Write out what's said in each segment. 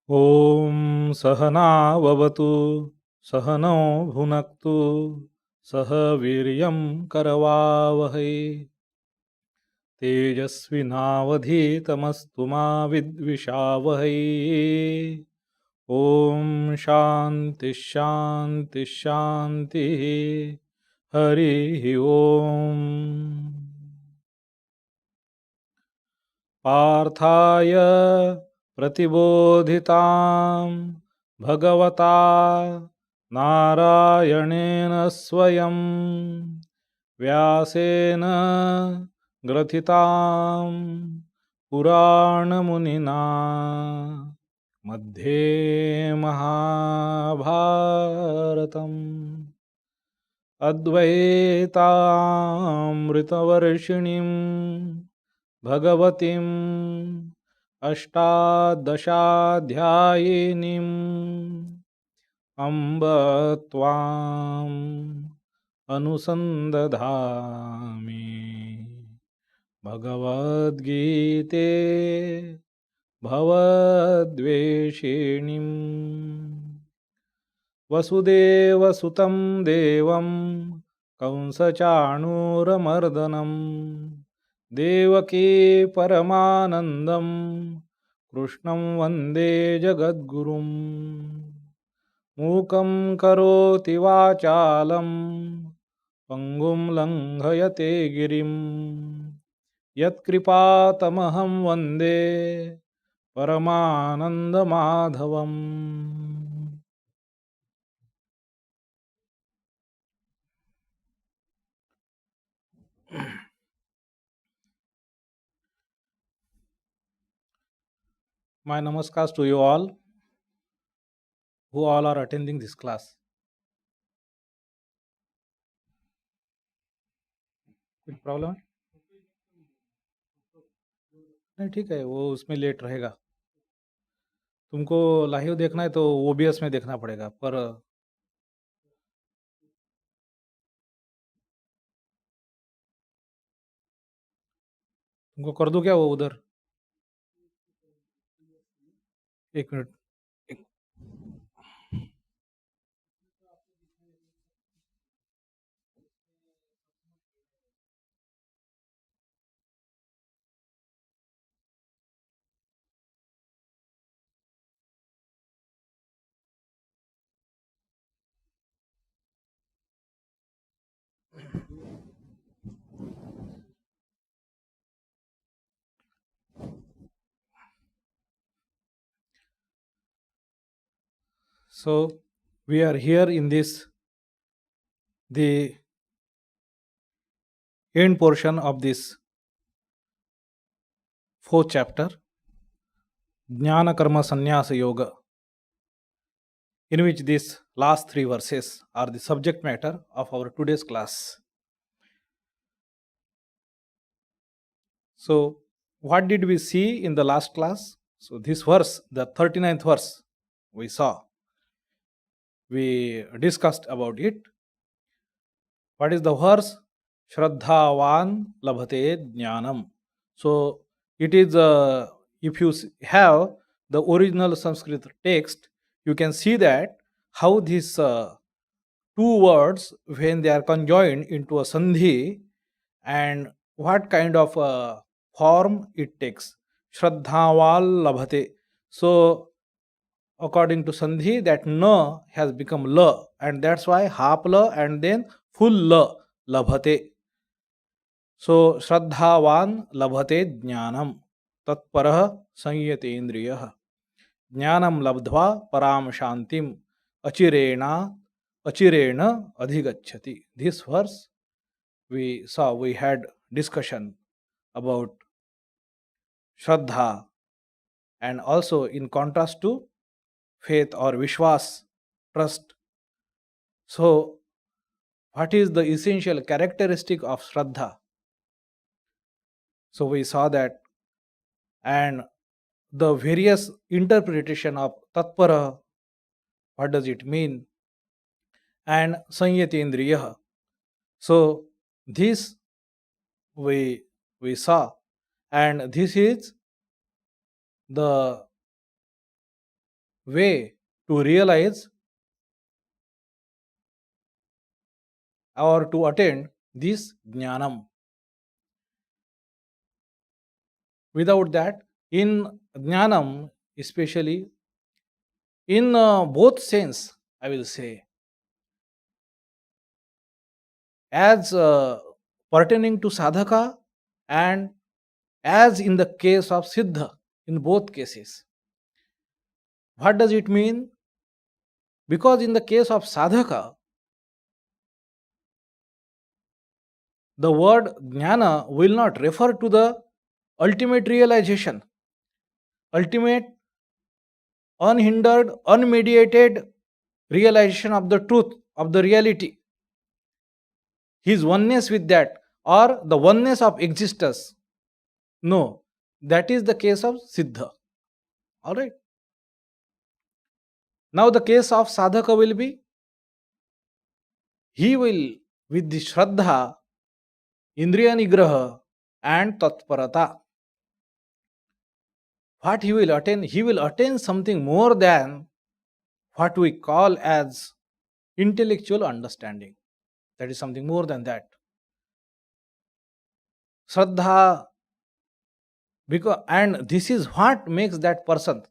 ॐ सहनाववतु सहनौ भुनक्तु सह वीर्यं करवावहै तेजस्विनावधीतमस्तु मा विद्विषावहै ॐ शान्ति शान्ति शान्तिः हरिः ॐ पार्थाय प्रतिबोधितां भगवता नारायणेन स्वयं व्यासेन ग्रथितां पुराणमुनिना मध्ये महाभारतम् अद्वैतामृतवर्षिणीं भगवतीम् अष्टादशाध्यायिनीम् अम्ब त्वाम् अनुसन्दधामि भगवद्गीते भवद्वेषिणीम् वसुदेवसुतं देवं कंसचाणूरमर्दनं देवकी परमानन्दं कृष्णं वन्दे जगद्गुरुं मूकं करोति वाचालं पङ्गुं लङ्घयते गिरिं यत्कृपातमहं वन्दे परमानन्दमाधवम्. My namaskars to you all who all are attending this class. कुछ प्रॉब्लम है? नहीं, ठीक है, वो उसमें लेट रहेगा. तुमको लाइव देखना है तो ओबीएस में देखना पड़ेगा, पर तुमको कर दूं क्या वो उधर? एक मिनट. एक- So we are here in this the end portion of this fourth chapter, Jnana Karma Sannyasa Yoga, in which these last three verses are the subject matter of our today's class. So what did we see in the last class? So this verse, the 39th verse, we saw. We discussed about it. What is the verse? Shraddhavan labhate jnanam. So it is, if you have the original Sanskrit text, you can see that how these two words, when they are conjoined into a sandhi, and what kind of form it takes. Shraddhaval labhate. So according to sandhi, that na has become la, and that's why half la and then full la labhate. So श्रद्धावान लभते ज्ञानम तत्परः संयतेन्द्रियः ज्ञानम लब्ध्वा पराम शांतिम अचिरेण अधिगच्छति. This verse we saw, we had discussion about Shraddha, and also in contrast to faith or Vishwas, trust. So what is the essential characteristic of Shraddha? So we saw that, and the various interpretation of tatpara, what does it mean, and sanyatendriya. So this we saw, and this is the way to realize or to attain this jnanam. Without that, in jnanam, especially in both sense, I will say, as pertaining to sadhaka and as in the case of siddha, in both cases. What does it mean? Because in the case of sadhaka, the word jnana will not refer to the ultimate realization, ultimate, unhindered, unmediated realization of the truth, of the reality, his oneness with that, or the oneness of existence. No, that is the case of siddha. All right. Now, the case of sadhaka will be he will, with the shraddha, indriya nigraha, and tatparata, what he will attain? He will attain something more than what we call as intellectual understanding. That is something more than that. Shraddha, because, and this is what makes that person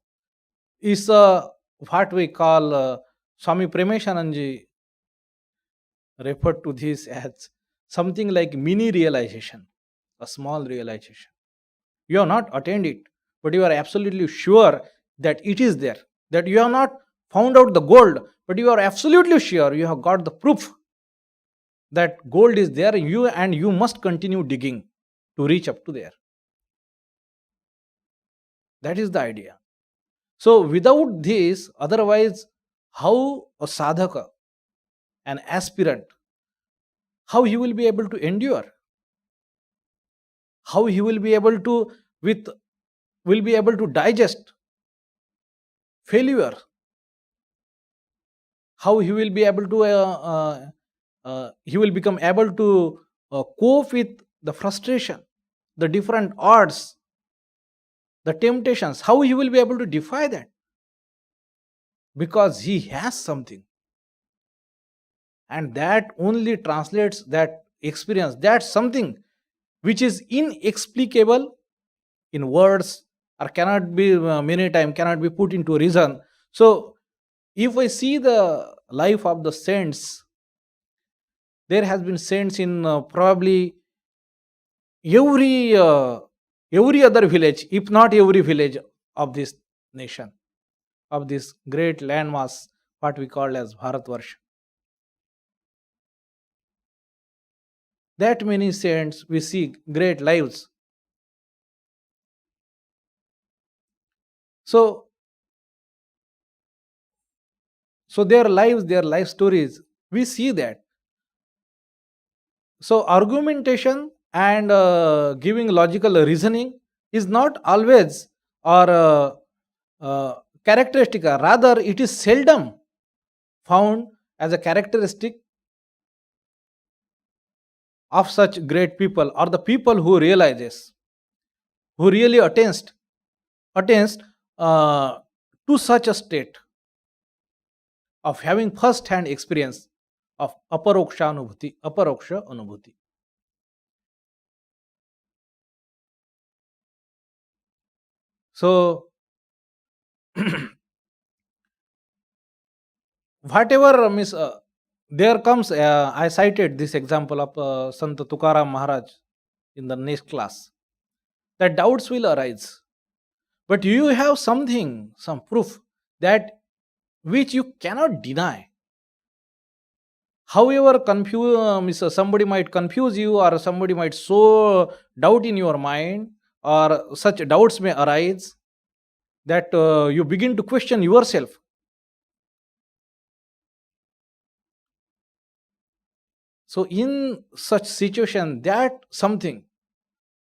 is what we call Swami Premeshananji referred to this as something like mini realization, a small realization. You have not attained it, but you are absolutely sure that it is there. That you have not found out the gold, but you are absolutely sure you have got the proof that gold is there in you and you must continue digging to reach up to there. That is the idea. So, without this, otherwise, how a sadhaka, an aspirant, how he will be able to endure? How he will be able to, with, will be able to digest failure? How he will be able to, he will become able to cope with the frustration, the different odds, the temptations? How he will be able to defy that? Because he has something, and that only translates that experience, that something which is inexplicable in words, or cannot be many times cannot be put into reason. So if I see the life of the saints, there has been saints in probably every uh, every other village, if not every village of this nation, of this great landmass, what we call as Bharatvarsha. That many saints we see great lives. So their lives, their life stories, we see that. So argumentation and giving logical reasoning is not always or characteristic, rather it is seldom found as a characteristic of such great people, or the people who realizes, who really attains to such a state of having first hand experience of aparoksha anubhuti. So whatever miss there comes, I cited this example of Sant Tukaram Maharaj in the next class, that doubts will arise, but you have something, some proof, that which you cannot deny. However somebody might confuse you, or somebody might sow doubt in your mind, or such doubts may arise that you begin to question yourself. So in such situation, that something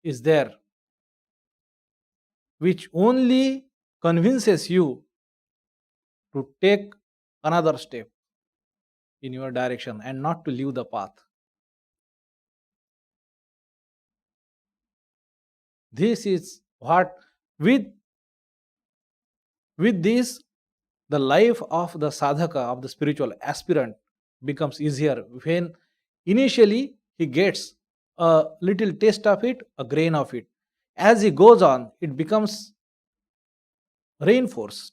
is there which only convinces you to take another step in your direction and not to leave the path. This is what, with this the life of the sadhaka, of the spiritual aspirant, becomes easier when initially he gets a little taste of it, a grain of it. As he goes on, it becomes reinforced.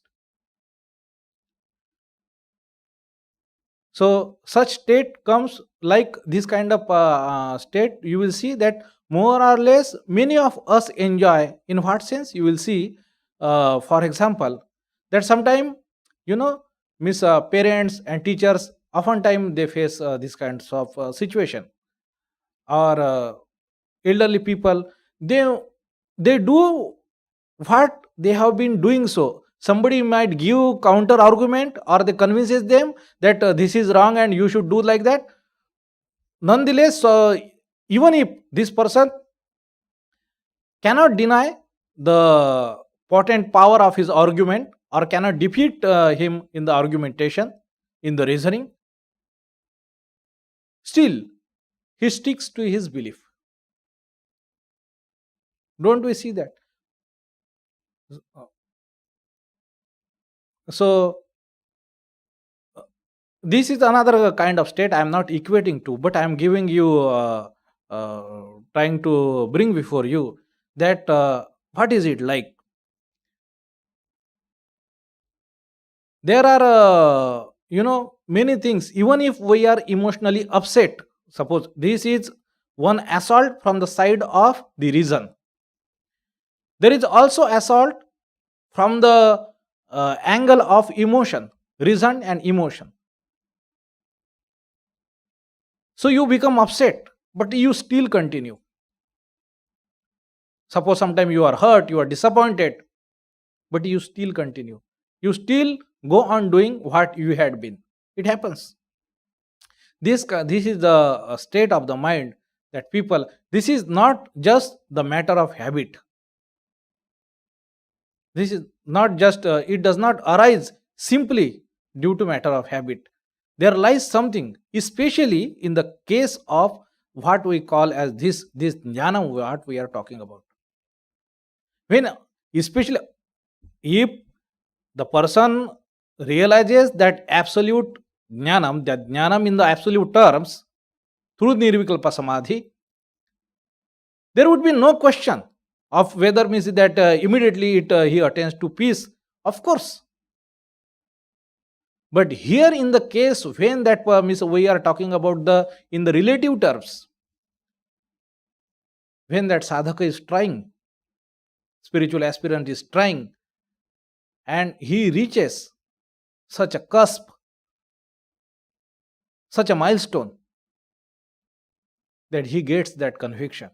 So such state comes like this kind of state. You will see that more or less many of us enjoy. In what sense? You will see, for example, that sometime, you know, miss parents and teachers oftentimes they face this kinds of situation, or elderly people, they do what they have been doing. So somebody might give counter argument, or they convinces them that this is wrong and you should do like that. Nonetheless, even if this person cannot deny the potent power of his argument, or cannot defeat him in the argumentation, in the reasoning, still he sticks to his belief. Don't we see that? So this is another kind of state I am not equating to, but I am giving you, trying to bring before you that what is it like. There are, many things. Even if we are emotionally upset, suppose this is one assault from the side of the reason, there is also assault from the angle of emotion, reason and emotion. So you become upset, but you still continue. Suppose sometime you are hurt, you are disappointed, but you still continue. You still go on doing what you had been. It happens. This is the state of the mind that people. This is not just the matter of habit. This is not just. It does not arise simply due to matter of habit. There lies something, especially in the case of what we call as this jnana, what we are talking about. When, especially if the person realizes that absolute jnanam, that jnanam in the absolute terms, through nirvikalpa samadhi, there would be no question of whether means that immediately he attains to peace. Of course. But here in the case when that means we are talking about the in the relative terms, when that sadhaka is trying, spiritual aspirant is trying, and he reaches such a cusp, such a milestone, that he gets that conviction.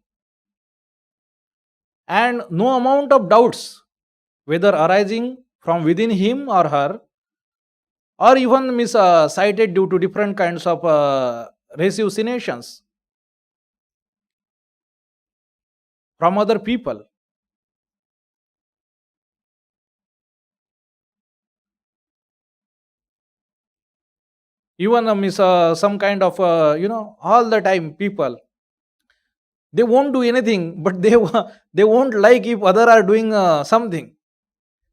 And no amount of doubts, whether arising from within him or her, or even cited due to different kinds of ratiocinations from other people, even some kind of all the time people, they won't do anything, but they won't like if other are doing something.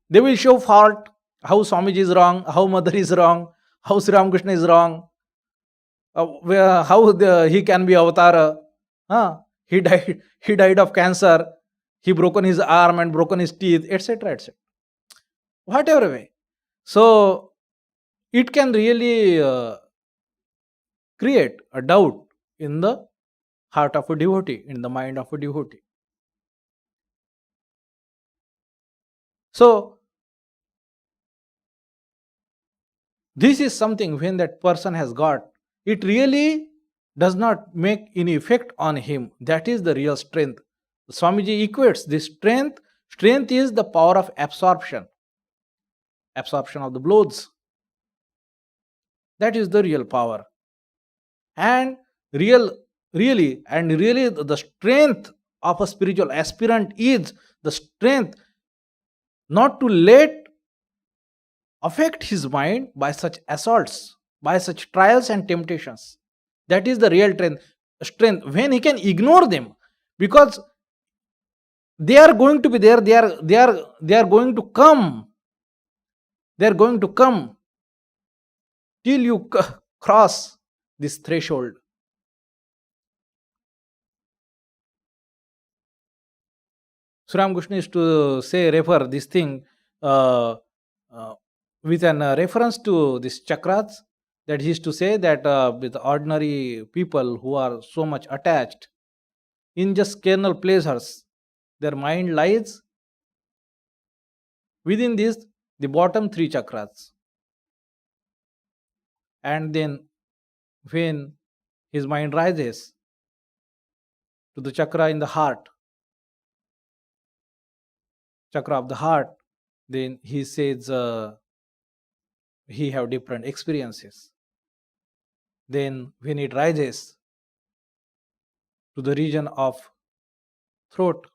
They will show fault, how Swamiji is wrong, how Mother is wrong, how Sri Ramakrishna is wrong, how he can be avatara. He died. He died of cancer. He broken his arm and broken his teeth, etc., etc. Whatever way. So it can really create a doubt in the heart of a devotee, in the mind of a devotee. So this is something when that person has got, it really does not make any effect on him. That is the real strength. Swamiji equates this strength. Strength is the power of absorption of the blows. That is the real power. And really the strength of a spiritual aspirant is the strength not to let affect his mind by such assaults, by such trials and temptations. That is the real strength when he can ignore them, because they are going to be there, they are going to come. They are going to come till you cross this threshold. Sri Ramakrishna used to say, refer this thing uh, uh, with an reference to this chakras, that he used to say that with ordinary people who are so much attached in just carnal pleasures, their mind lies within this, the bottom three chakras. And then when his mind rises to the chakra in the heart, chakra of the heart, then he says he have different experiences. Then when it rises to the region of throat,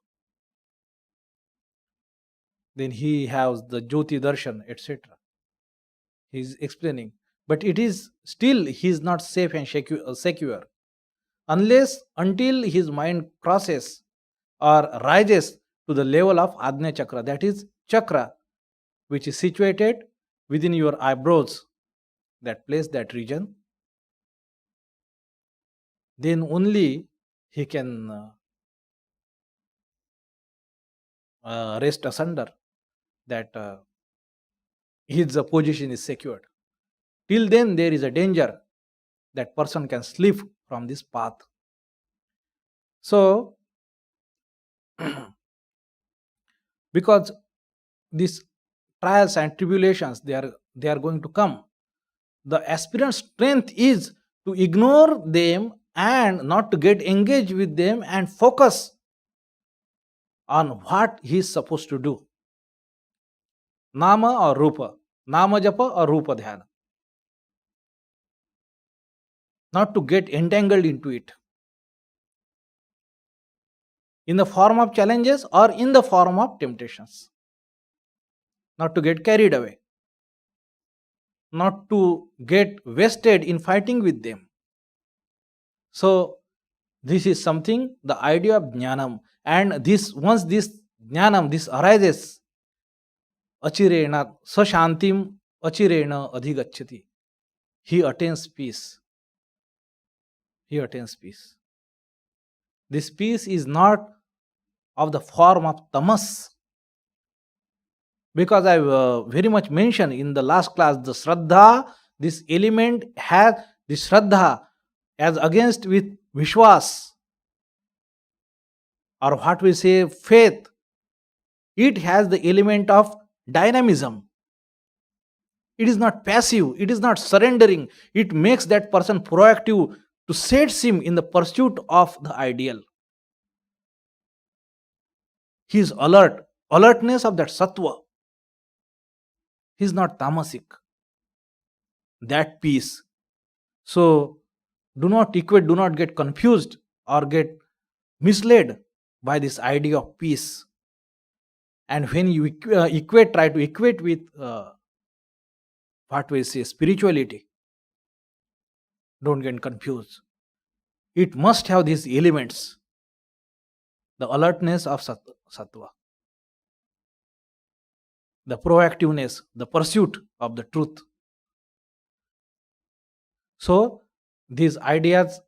then he has the Jyoti Darshan, etc. He is explaining. But it is still, he is not safe and secure unless until his mind crosses or rises to the level of Ajna Chakra, that is chakra which is situated within your eyebrows, that place, that region. Then only he can rest asunder, that his position is secured. Till then, there is a danger that person can slip from this path. So, because these trials and tribulations, they are going to come, the aspirant's strength is to ignore them and not to get engaged with them and focus on what he is supposed to do. Nama or Rupa, Nama Japa or Rupa Dhyana. Not to get entangled into it in the form of challenges or in the form of temptations. Not to get carried away. Not to get wasted in fighting with them. So, this is something, the idea of jnanam. And this, once this jnanam, this arises, achirena sashantim achirena adhigachyati. He attains peace. He attains peace. This peace is not of the form of tamas, because I very much mentioned in the last class, the shraddha, this element has the shraddha as against with vishwas, or what we say faith. It has the element of dynamism. It is not passive, it is not surrendering. It makes that person proactive to sets him in the pursuit of the ideal. He is alert, alertness of that sattva. He is not tamasic. That peace. So, do not equate, do not get confused or get misled by this idea of peace. And when you equate, try to equate with what we say spirituality, don't get confused. It must have these elements, the alertness of sattva, the proactiveness, the pursuit of the truth. So, these ideas,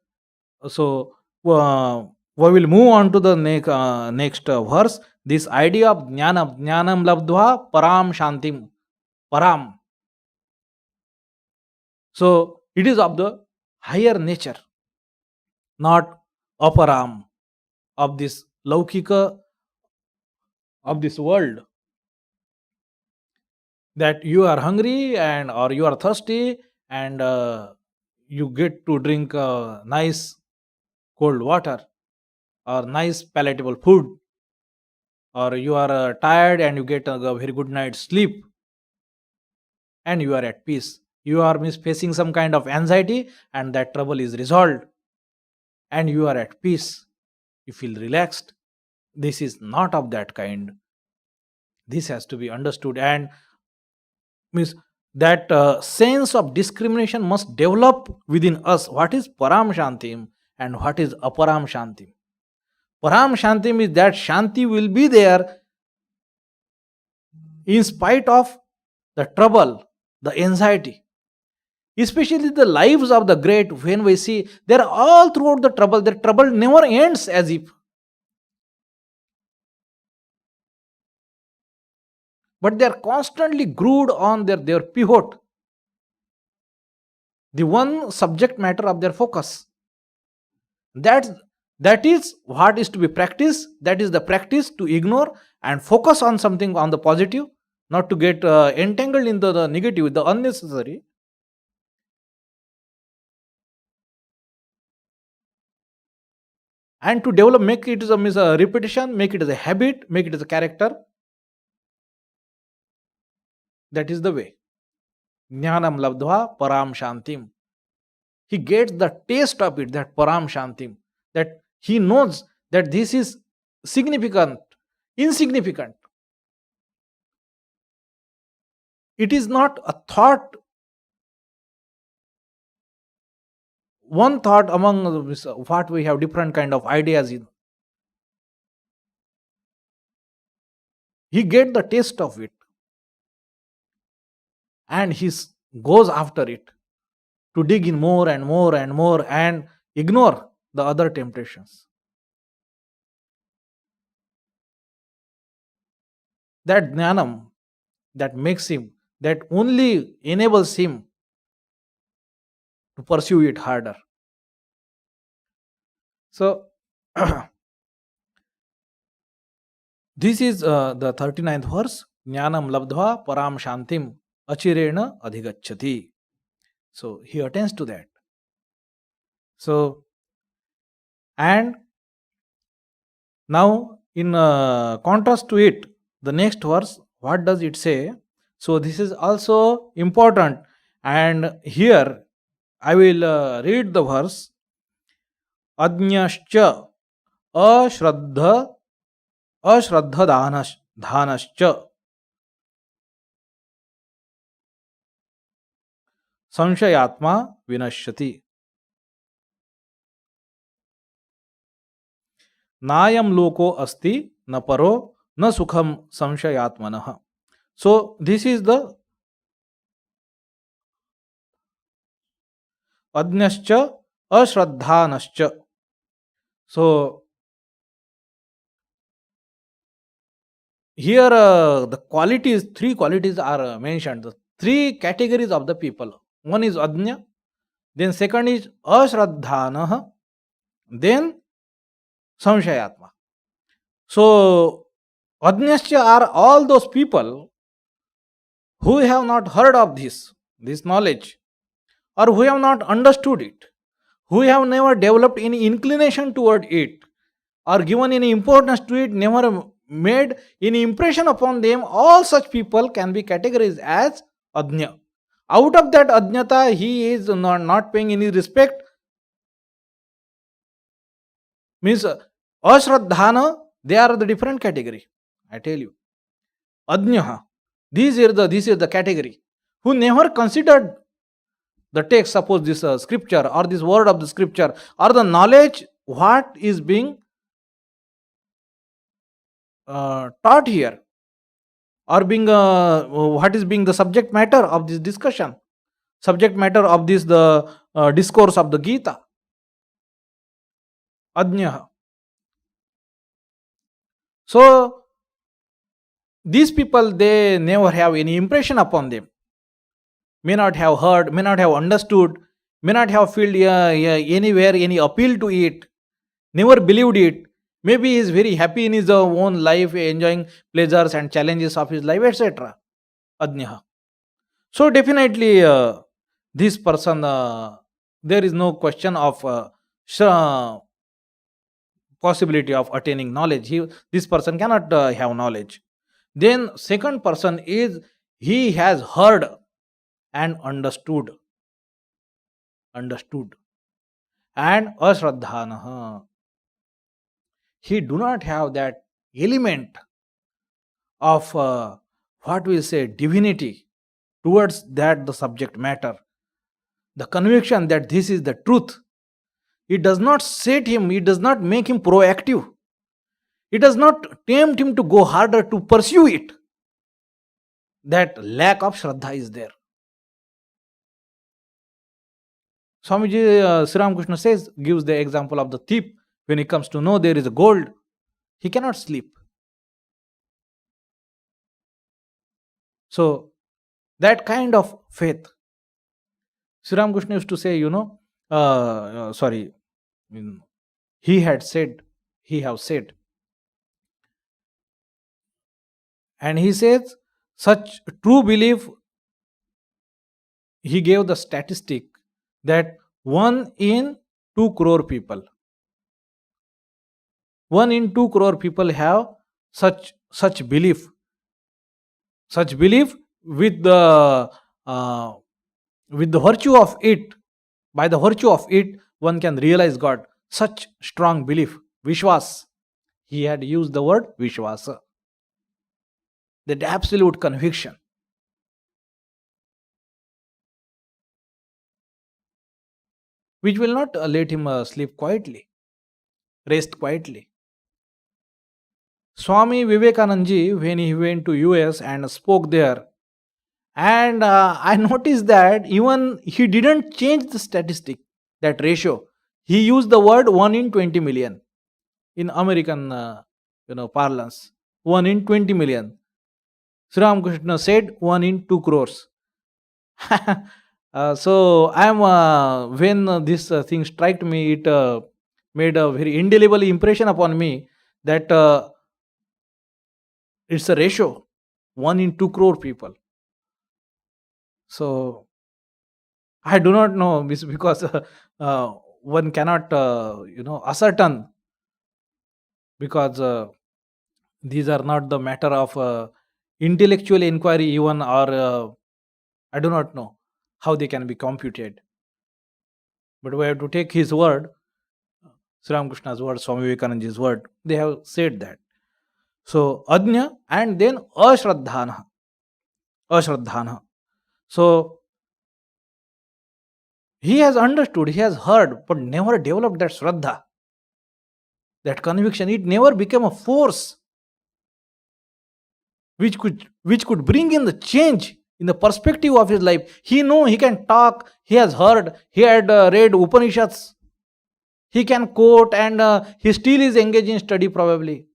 so we will move on to the next verse. This idea of jnanam labdhva param shantim, param. So, it is of the higher nature, not aparam, of this laukika, of this world, that you are hungry and or you are thirsty and you get to drink nice cold water or nice palatable food, or you are tired and you get a very good night's sleep and you are at peace. You are facing some kind of anxiety and that trouble is resolved and you are at peace. You feel relaxed. This is not of that kind. This has to be understood, and means that sense of discrimination must develop within us. What is param shantim and what is aparam shantim? Param shantim is that shanti will be there in spite of the trouble, the anxiety. Especially the lives of the great, when we see they're all throughout the trouble, their trouble never ends as if, but they're constantly glued on their pivot, the one subject matter of their focus. That that is what is to be practiced. That is the practice to ignore and focus on something on the positive, not to get entangled into the negative, the unnecessary. And to develop, make it as a repetition, make it as a habit, make it as a character. That is the way. Jnanam labdhva param shantim. He gets the taste of it, that param shantim, that he knows that this is significant, insignificant. It is not a thought, one thought among what we have different kind of ideas in. He get the taste of it and he goes after it to dig in more and more and more and ignore the other temptations. That jnanam, that makes him, that only enables him to pursue it harder. So, this is the 39th verse. Jnanam labdhva param shantim achirena adhigacchati. So, he attains to that. So, and now in contrast to it, the next verse, what does it say? So, this is also important. And here, I will read the verse. Adnyascha ashraddha dhanascha संशयात्मा विनश्यति. नायम लोको अस्ति न परो न सुखम संशयात्मनः. So this is the adnyascha ashraddhanascha. So here the qualities, three qualities are mentioned. The three categories of the people. One is adnya, then second is ashraddhanah, then samshayatma. So adnyascha are all those people who have not heard of this knowledge, or who have not understood it, who have never developed any inclination toward it, or given any importance to it, never made any impression upon them. All such people can be categorized as adnya. Out of that adnyata, he is not paying any respect. Means ashraddhana, they are the different category. I tell you, adnyaha, this is the category who never considered the text. Suppose this scripture or this word of the scripture or the knowledge what is being taught here, or being what is being the subject matter of this discussion, subject matter of this the discourse of the Gita. Adnyaha. So these people, they never have any impression upon them, may not have heard, may not have understood, may not have felt anywhere any appeal to it, never believed it. Maybe he is very happy in his own life, enjoying pleasures and challenges of his life, etc. Adnyaha. So definitely this person, there is no question of possibility of attaining knowledge. This person cannot have knowledge. Then second person is, he has heard and understood. And ashraddhanaha, he do not have that element of what we say divinity towards that the subject matter, the conviction that this is the truth. It does not set him, it does not make him proactive, it does not tempt him to go harder to pursue it. that lack of Shraddha is there. Swamiji Sri Ramakrishna says, gives the example of the thief. When he comes to know there is a gold, he cannot sleep. So that kind of faith, Sri Ramakrishna used to say, he had said, he have said, and he says, such true belief, he gave the statistic that 1 in 2 crore people, 1 in 2 crore people have such belief, with uh, the virtue of it, by the virtue of it, one can realize God. Such strong belief, Vishwas. He had used the word Vishwasa, that absolute conviction. Which will not let him sleep quietly, rest quietly. Swami Vivekananda, when he went to US and spoke there, and I noticed that even he didn't change the statistic, that ratio. He used the word 1 in 20 million in American parlance. 1 in 20 million. Sri Ramakrishna said 1 in 2 crores. So I am when this thing struck me, it made a very indelible impression upon me that it's a ratio, 1 in 2 crore people. So I do not know because one cannot ascertain, because these are not the matter of intellectual inquiry even, or I do not know how they can be computed. But we have to take his word, Sri Ramakrishna's word, Swami Vivekananda's word. They have said that. So Ajna and then Ashraddhana. So he has understood, he has heard, but never developed that Shraddha, that conviction. It never became a force which could bring in the change in the perspective of his life. He know, he can talk, he has heard, he had read Upanishads, he can quote, and he still is engaged in study, probably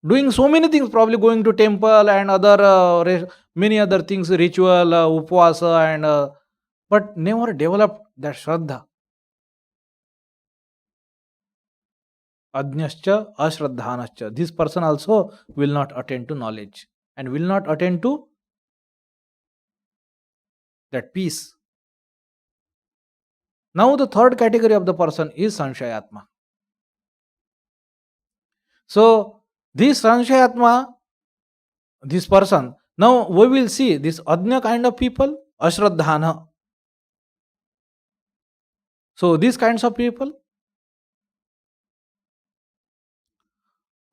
doing so many things, probably going to temple and other many other things, ritual, upvasa, and but never developed that Shraddha. Ajnascha ashraddhanascha. This person also will not attend to knowledge and will not attend to that peace. Now the third category of the person is Sanshayatma. So this Sanshayatma, this person, now we will see this Ajna kind of people, Ashraddhana. So these kinds of people,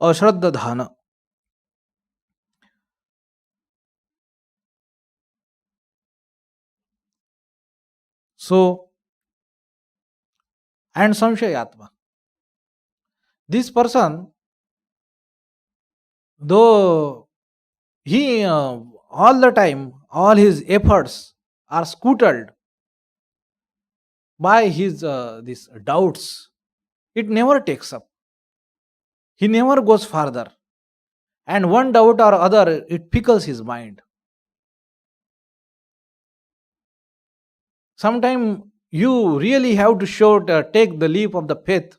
Ashraddhana. So, and Samshayatma. This person, though he all the time, all his efforts are scuttled by his these doubts, it never takes up. He never goes farther. And one doubt or other, it pickles his mind. Sometimes you really have to take the leap of the faith,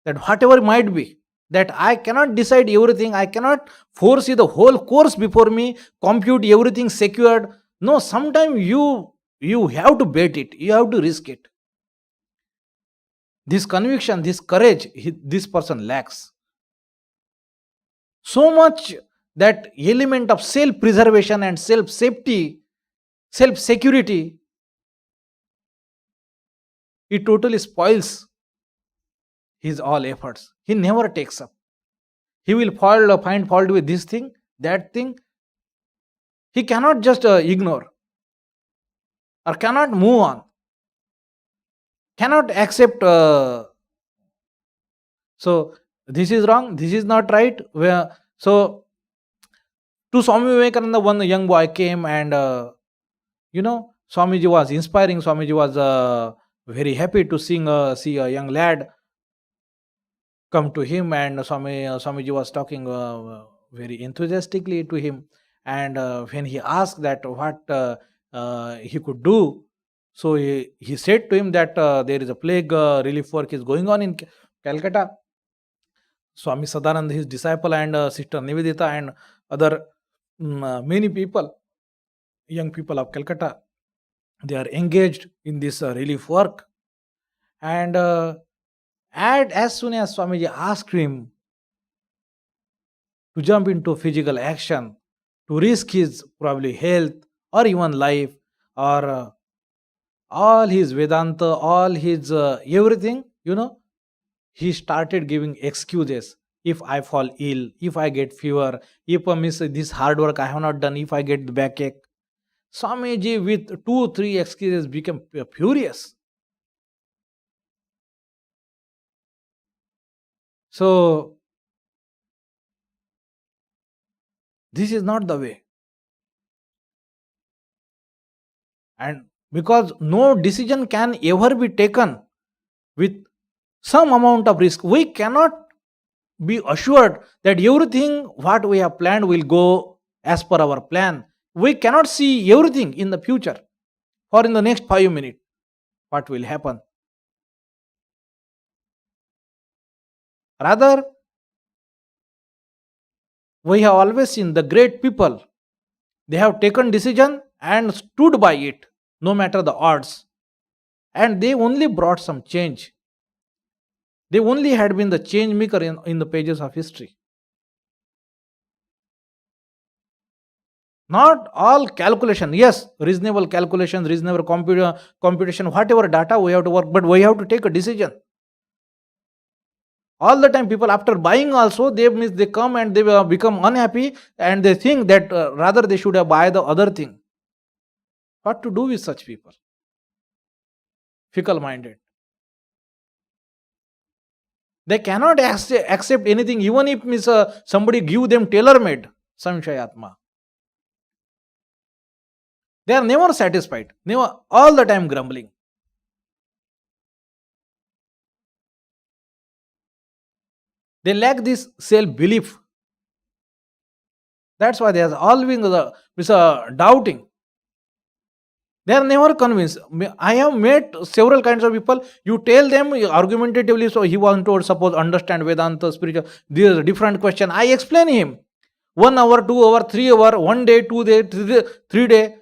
that whatever might be, that I cannot decide everything, I cannot foresee the whole course before me, compute everything secured. No, sometimes you have to bet it, you have to risk it. This conviction, this courage, this person lacks. So much that element of self preservation and self safety, self security, it totally spoils his all efforts. He never takes up. He will find fault with this thing, that thing. He cannot just ignore, or cannot move on, cannot accept. So this is wrong, this is not right. So To Swami Vivekananda, one young boy came and Swamiji was inspiring. Swamiji was very happy to see a young lad come to him, and Swamiji was talking very enthusiastically to him. And when he asked that what he could do, so he said to him that there is a plague relief work is going on in Calcutta. Swami Sadananda, his disciple, and Sister Nivedita, and other many people, young people of Calcutta, they are engaged in this relief work. And as soon as Swamiji asked him to jump into physical action, to risk his probably health or even life, or all his Vedanta, all his everything, he started giving excuses. If I fall ill, if I get fever, if I miss this hard work I have not done, if I get the backache. Swamiji, with 2-3 excuses, became furious. So, this is not the way. And because no decision can ever be taken with some amount of risk, we cannot be assured that everything what we have planned will go as per our plan. We cannot see everything in the future or in the next 5 minutes what will happen. Rather, we have always seen the great people, they have taken decision and stood by it no matter the odds, and they only brought some change. They only had been the change maker in the pages of history. Not all calculation, yes, reasonable calculations, reasonable computation, whatever data we have to work, but we have to take a decision. All the time, people after buying also, they come and they become unhappy, and they think that rather they should have buy the other thing. What to do with such people? Fickle minded. They cannot accept anything, even if somebody give them tailor made samshayatma. They are never satisfied, never, all the time grumbling. They lack this self belief. That's why they are always doubting. They are never convinced. I have met several kinds of people. You tell them argumentatively, so he want to suppose understand Vedanta, spiritual. There is a different question. I explain him 1 hour, 2 hour, 3 hour, 1 day, 2 day, 3 day.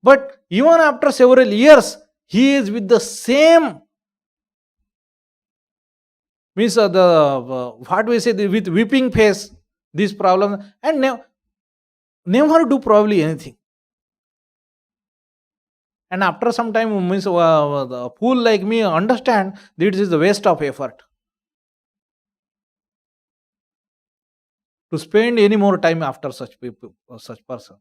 But even after several years, he is with the same means what we say, with weeping face, this problem, and never do probably anything. And after some time, means the fool like me understand that this is the waste of effort to spend any more time after such people or such person.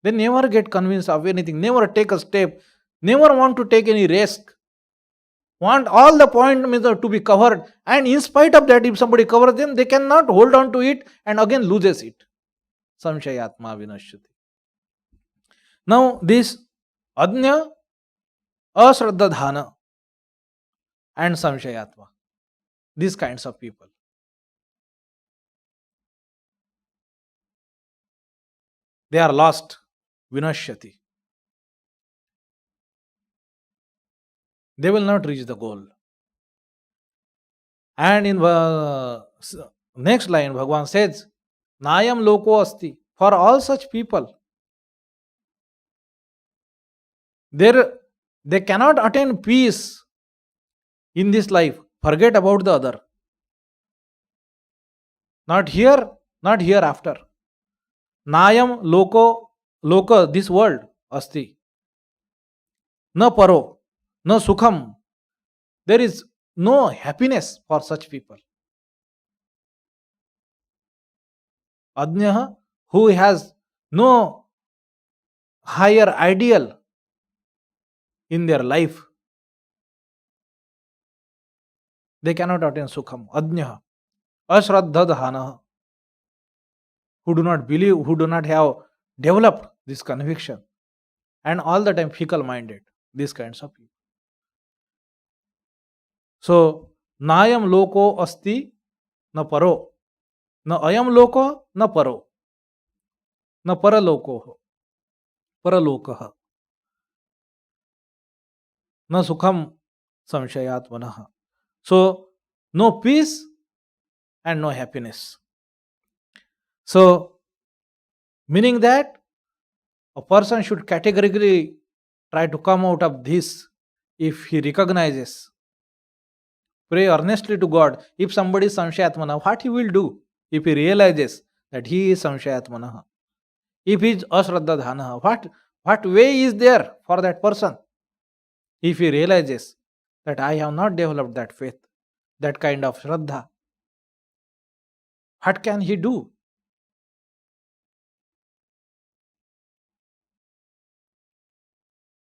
They never get convinced of anything, never take a step, never want to take any risk. Want all the point means to be covered, and in spite of that, if somebody covers them, they cannot hold on to it and again loses it. Samshayatma vinashyati. Now, this Adnya, Asraddhadhana, and Samshayatma, these kinds of people, they are lost, vinashyati. They will not reach the goal. And in next line, Bhagavan says, Nayam loko asti. For all such people, they cannot attain peace in this life. Forget about the other. Not here, not hereafter. Nayam loka, this world, asti. Na paro, na sukham. There is no happiness for such people. Adnyaha, who has no higher ideal in their life, they cannot attain sukham. Adnyaha, ashraddhadhana. who do not believe, who do not have developed this conviction, and all the time fickle minded, these kinds of people. So, nayam loko asti na paro, na ayam loko na paro, na paralokaha, na sukham samshayatmanaha. So, no peace and no happiness. So, meaning that a person should categorically try to come out of this if he recognizes, pray earnestly to God. If somebody is samshayatmana, what he will do if he realizes that he is samshayatmana? If he is ashraddhadhana, what way is there for that person? If he realizes that I have not developed that faith, that kind of shraddha, what can he do?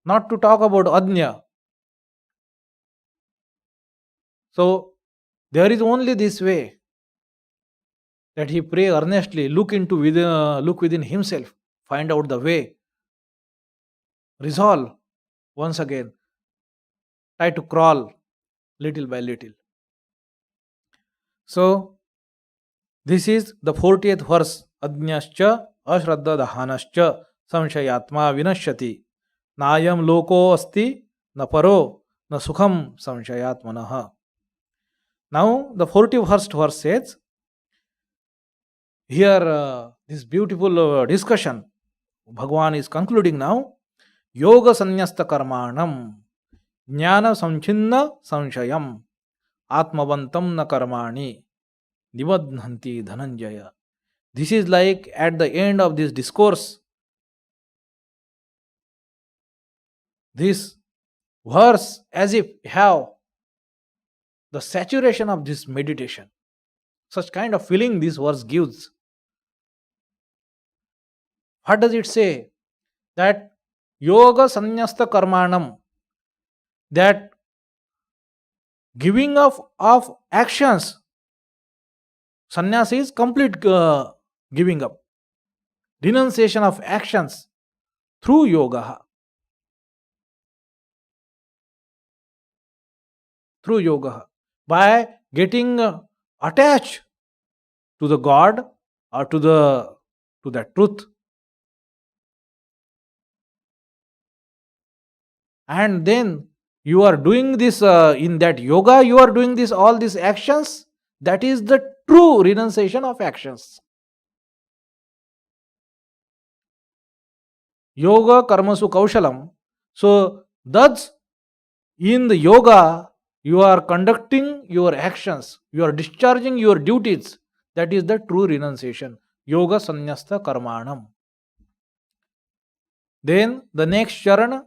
Not to talk about ajna. So, there is only this way, that he pray earnestly, look within himself, find out the way, resolve once again, try to crawl little by little. So, this is the 40th verse. Ajnascha ashraddha dahanascha samshayatma vinashyati nayam loko asti na paro na sukham samshayatmanaha. Now, the 41st verse says, here this beautiful discussion, Bhagwan is concluding now. Yoga sanyasta karmanam jnana samchinna samshayam atmavantam na karmani nibadhanti dhananjaya. This is like at the end of this discourse, this verse as if have the saturation of this meditation. Such kind of feeling this verse gives. What does it say? That yoga sanyasta karmanam, that giving of actions, sannyas is complete giving up, renunciation of actions through yoga. Through yoga, by getting attached to the God or to that truth, and then you are doing this in that yoga, you are doing this all these actions. That is the true renunciation of actions. Yoga karmasu kaushalam. So thus in the yoga you are conducting your actions, you are discharging your duties. That is the true renunciation. Yoga sanyasta karmanam. Then the next charana,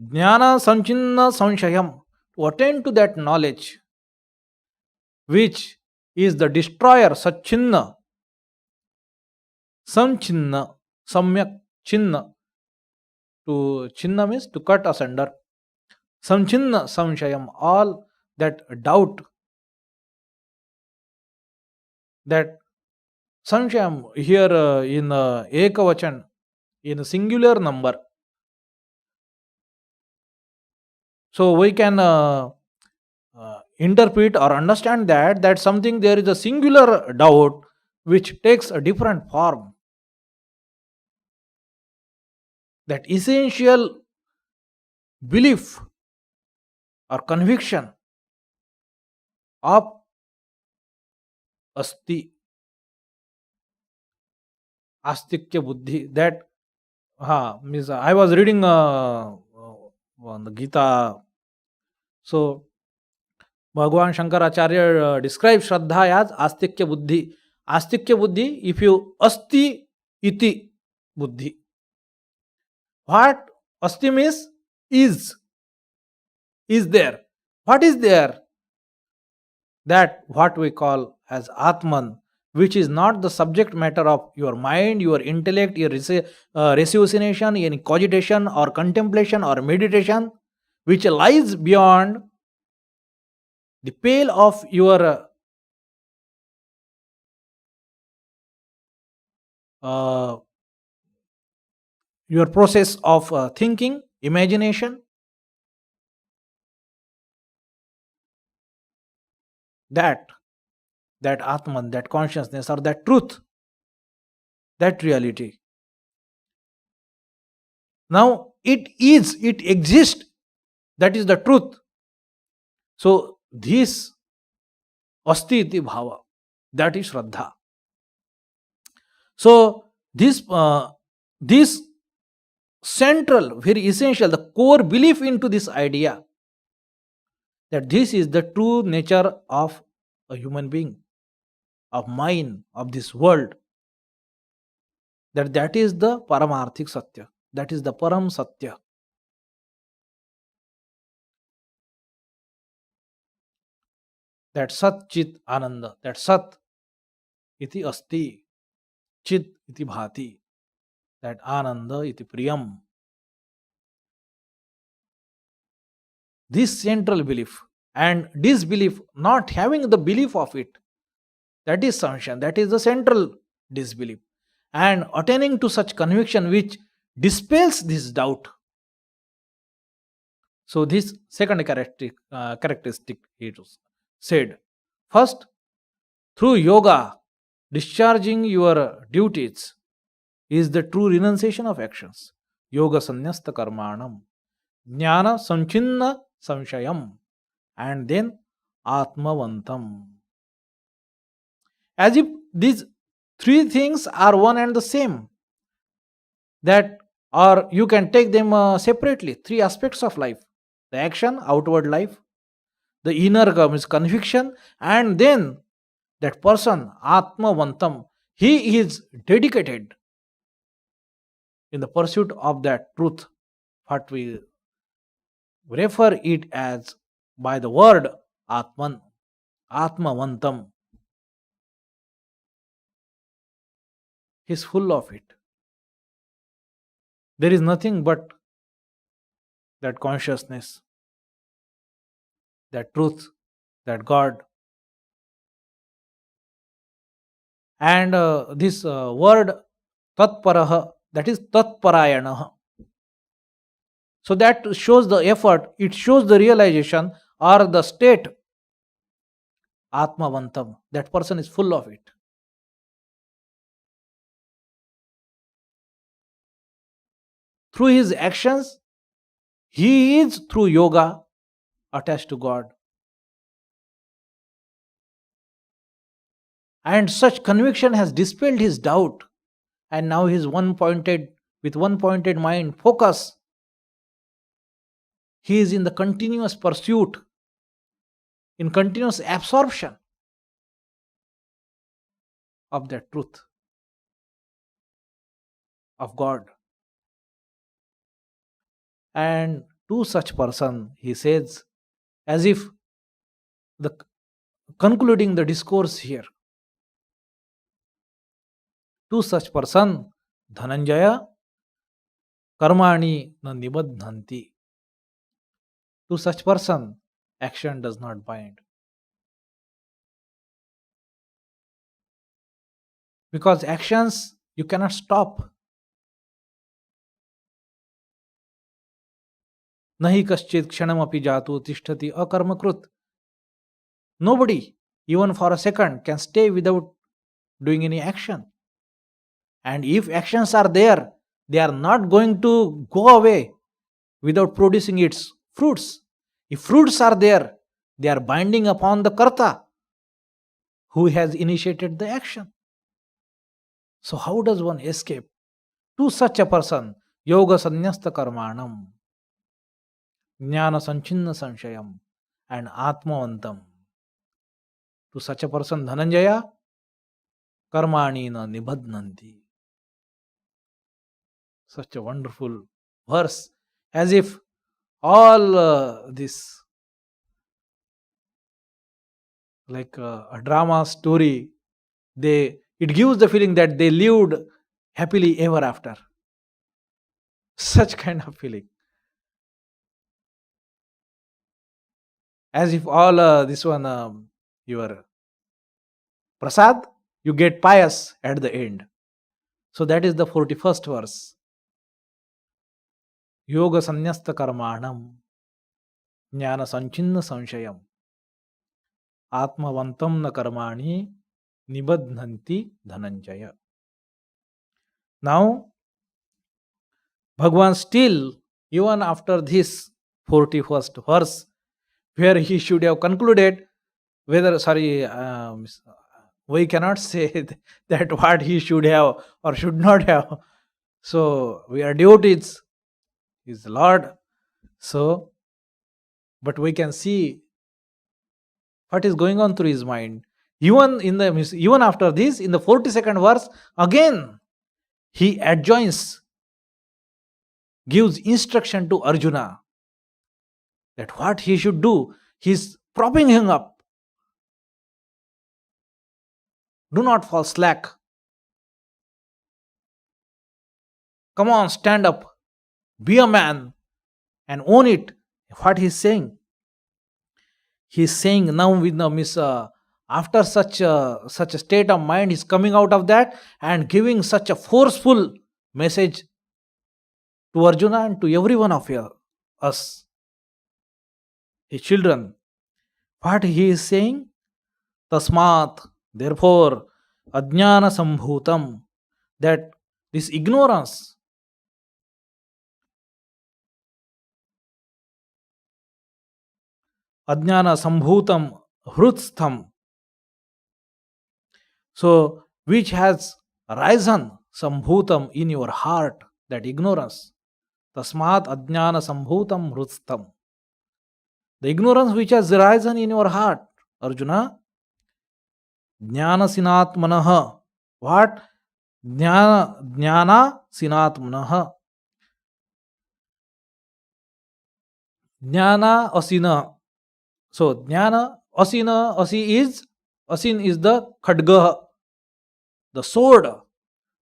jnana sanchinna sanshayam, to attain to that knowledge which is the destroyer, sachinna, samchinna, samyak chinna. To chinna means to cut asunder. Samchinna samshayam, all that doubt, that samshayam here in ekavachan, in a singular number. So we can interpret or understand that something, there is a singular doubt which takes a different form. That essential belief or conviction of asti, astikya buddhi, that means I was reading on the Gita. So Bhagavan Shankaracharya describes Shraddha as astikya buddhi. Astikya buddhi, if you asti iti buddhi. What asti means? Is there. What is there? That what we call as Atman, which is not the subject matter of your mind, your intellect, your ratiocination, any cogitation or contemplation or meditation, which lies beyond the pale of your uh, your process of thinking, imagination, that that Atman, that consciousness or that truth, that reality. Now it exists, that is the truth. So this asti iti bhava, that is Shraddha. So this central, very essential, the core belief into this idea that this is the true nature of a human being, of mine, of this world, that is the Paramarthik Satya, that is the Param Satya. That Sat Chit Ananda, that Sat iti asti, Chit iti bhati, that Ananda iti priyam. This central belief and disbelief, not having the belief of it, that is sanction, that is the central disbelief. And attaining to such conviction which dispels this doubt. So this second characteristic it was said. First, through yoga, discharging your duties is the true renunciation of actions. Yoga sanyasta karmanam, jnana samchinna samshayam, and then atmavantam. As if these three things are one and the same, that or you can take them separately. Three aspects of life: the action, outward life, the inner means conviction, and then that person atmavantam, he is dedicated in the pursuit of that truth, what we refer it as by the word atman, atmavantam. He is full of it. There is nothing but that consciousness, that truth, that God. And this word tatparah, that is tatparayanah. So that shows the effort, it shows the realization or the state, atmavantam. That person is full of it. Through his actions, he is through yoga attached to God. And such conviction has dispelled his doubt. And now he is with one pointed mind, focus. He is in the continuous pursuit, in continuous absorption of that truth of God. And to such person, he says, as if the concluding the discourse here, to such person, Dhananjaya karmani na nibadhanti. To such person, action does not bind. Because actions you cannot stop. Nahi kaschit kshanamapi jatu tishtati akarmakrut. Nobody, even for a second, can stay without doing any action. And if actions are there, they are not going to go away without producing its fruits. If fruits are there, they are binding upon the karta who has initiated the action. So how does one escape? To such a person, yoga sanyasta karmanam, jnana sanchinna sanshayam, and atmavantam. To such a person, Dhananjaya karmani na nibadnanti. Such a wonderful verse, as if all this, like a drama story, it gives the feeling that they lived happily ever after. Such kind of feeling, as if all this one your prasad, you get pious at the end. So that is the 41st verse. Yoga sanyasta karmanam jnana sanchinna sanshayam atmavantam na karmani nibadhanti dhananjaya. Now, Bhagwan still, even after this 41st verse, where he should have concluded, we cannot say that what he should have or should not have. So, we are devotees, is the Lord. So, but we can see what is going on through his mind. Even after this, in the 42nd verse, again he adjoins, gives instruction to Arjuna that what he should do. He's propping him up. Do not fall slack. Come on, stand up. Be a man and own it. What he's saying? He's saying now with the after such a state of mind, he's coming out of that and giving such a forceful message to Arjuna and to every one of us, his children. What he is saying? Tasmat, therefore, ajnana sambhutam, that this ignorance, ajnana sambhutam hrutstham, so which has risen sambhutam in your heart, that ignorance. Tasmat ajnana sambhutam hrutstham, the ignorance which has risen in your heart, Arjuna. Jnana sinatmanaha. What? Jnana sinatmanaha. Jnana asina. So jnana asina, asin is the khadga, the sword.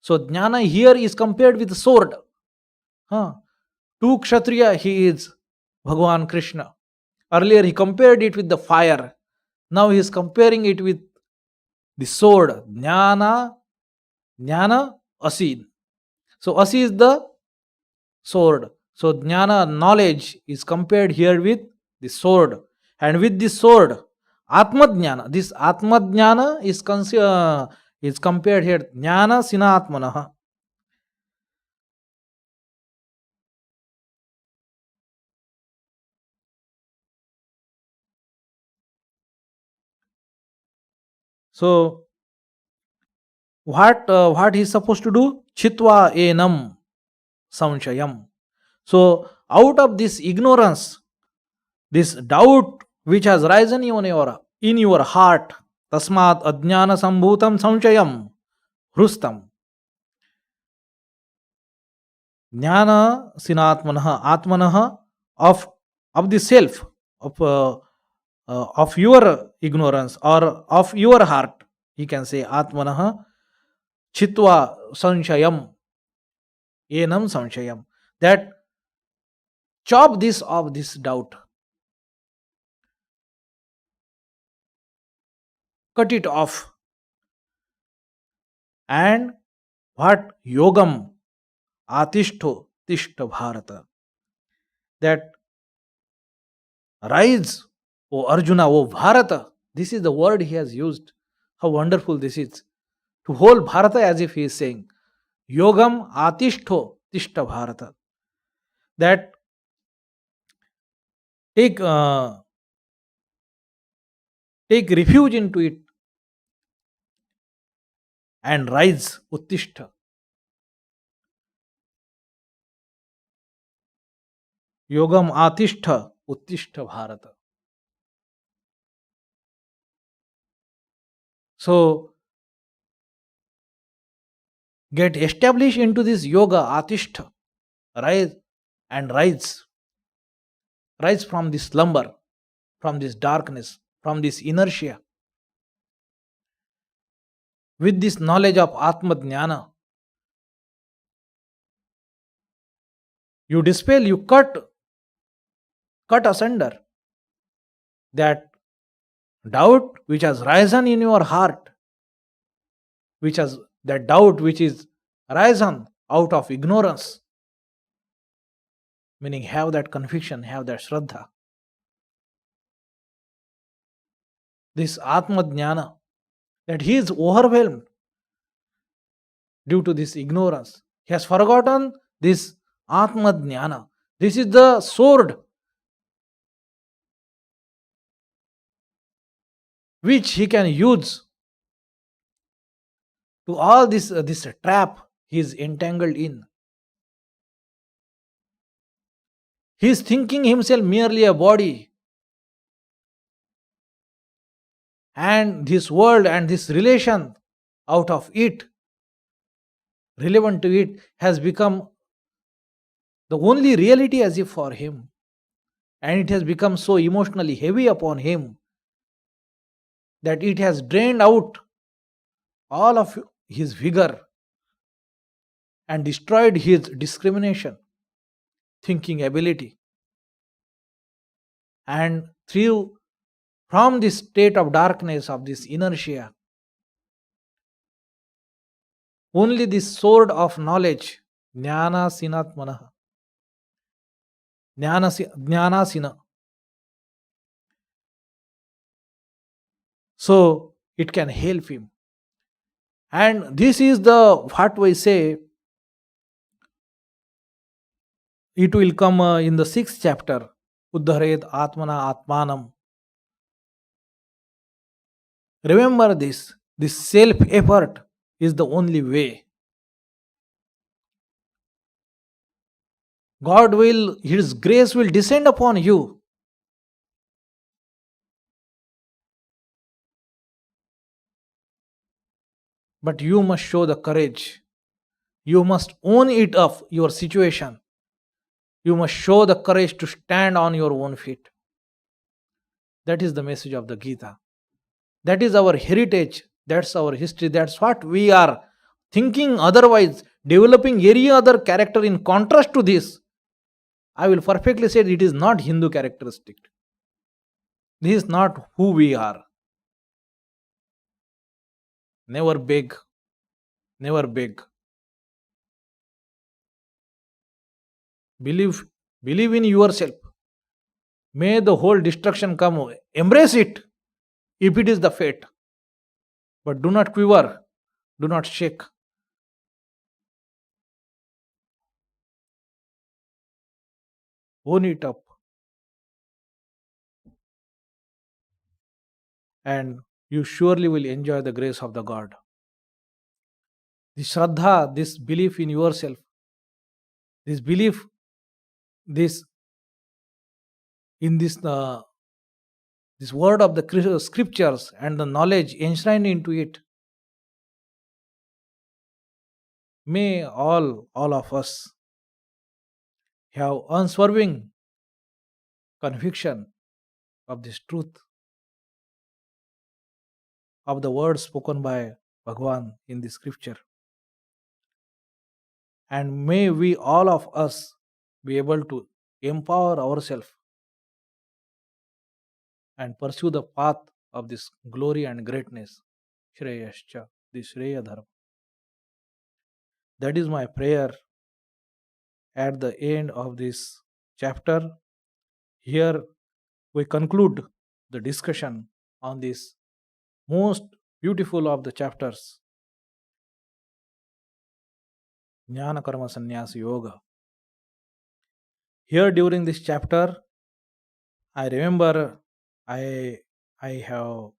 So jnana here is compared with the sword. To Kshatriya he is Bhagavan Krishna. Earlier he compared it with the fire. Now he is comparing it with the sword. Jnana asin. So asi is the sword. So jnana, knowledge, is compared here with the sword. And with this sword, atmadjnana. This atmadjnana is compared here. Jnana sinatmanaha. So what he is supposed to do? Chitva enam samshayam. So out of this ignorance, this doubt which has risen in your heart, tasmat ajnana sambhutam samshayam hrustam. Jnana sinatmanaha, atmanaha, of the self, of your ignorance or of your heart, he can say atmanaha chitva sanshayam enam sanshayam, that chop this of this doubt, cut it off. And what? Yogam atishto tishta bharata, that rise, O Arjuna, O Bharata. This is the word he has used. How wonderful this is. To hold Bharata as if he is saying, Yogam atishto tishta Bharata. That take refuge into it and rise, uttishta. Yogam atishta uttishta Bharata. So get established into this yoga, atishta, rise and rise. Rise from this slumber, from this darkness, from this inertia. With this knowledge of Atma Jnana, you dispel, you cut asunder that doubt which has risen in your heart, that doubt which is arisen out of ignorance, meaning have that conviction, have that shraddha. This Atma Jnana, that he is overwhelmed due to this ignorance. He has forgotten this Atma Jnana. This is the sword which he can use to all this trap he is entangled in. He is thinking himself merely a body, and this world and this relation out of it, relevant to it, has become the only reality as if for him. And it has become so emotionally heavy upon him that it has drained out all of his vigor and destroyed his discrimination, thinking ability. And through from this state of darkness, of this inertia, only this sword of knowledge, jnana sinatmanah, jnana sina. So it can help him. And this is the what we say, it will come in the sixth chapter, Uddharet Atmana Atmanam. Remember this self effort is the only way. God will, His grace will descend upon you. But you must show the courage. You must own it up, your situation. You must show the courage to stand on your own feet. That is the message of the Gita. That is our heritage. That's our history. That's what we are thinking otherwise, developing any other character in contrast to this. I will perfectly say it is not Hindu characteristic. This is not who we are. Never beg. Never beg. Believe, believe in yourself. May the whole destruction come. Embrace it if it is the fate. But do not quiver. Do not shake. Own it up. And you surely will enjoy the grace of the God. This Shraddha, this belief in yourself, this belief, this in this word of the scriptures and the knowledge enshrined into it, may all of us have unswerving conviction of this truth of the words spoken by Bhagwan in the scripture. And may we all of us be able to empower ourselves and pursue the path of this glory and greatness. Shreyascha, the Shreya Dharma. That is my prayer at the end of this chapter. Here we conclude the discussion on this most beautiful of the chapters, Jnana Karma Sannyasa Yoga. Here during this chapter, I remember I have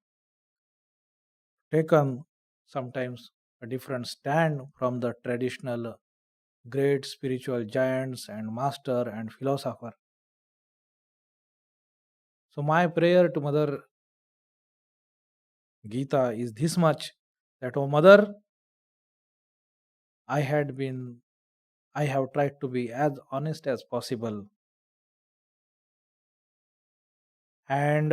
taken sometimes a different stand from the traditional great spiritual giants and master and philosopher. So my prayer to Mother Gita is this much, that, oh Mother, I have tried to be as honest as possible and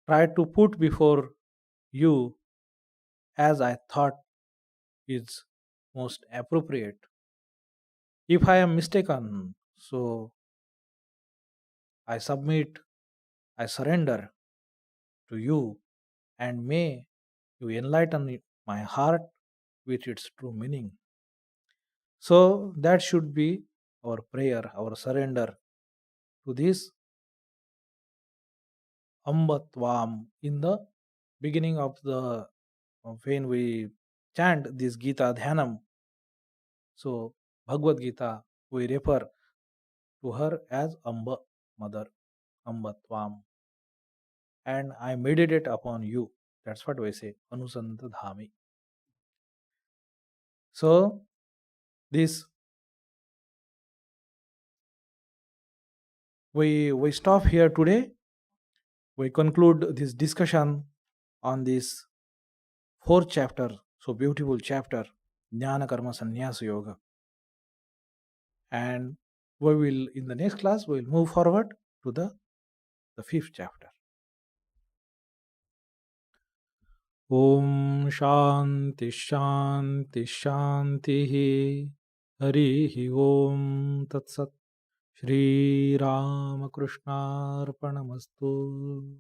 tried to put before you as I thought is most appropriate. If I am mistaken, so I submit, I surrender to you, and may you enlighten my heart with its true meaning. So that should be our prayer, our surrender to this Ambatvam in the beginning of the when we chant this Gita Dhyanam. So Bhagavad Gita, we refer to her as Amba, Mother, Ambatvam. And I meditate upon you. That's what we say, Anusantadhami. So this we stop here today. We conclude this discussion on this fourth chapter, so beautiful chapter, Jnana Karma Sannyasa Yoga. And we will, in the next class, we will move forward to the fifth chapter. Om Shanti Shanti Shanti Hari Om Tat Sat Shri Ramakrishna Arpanamastu.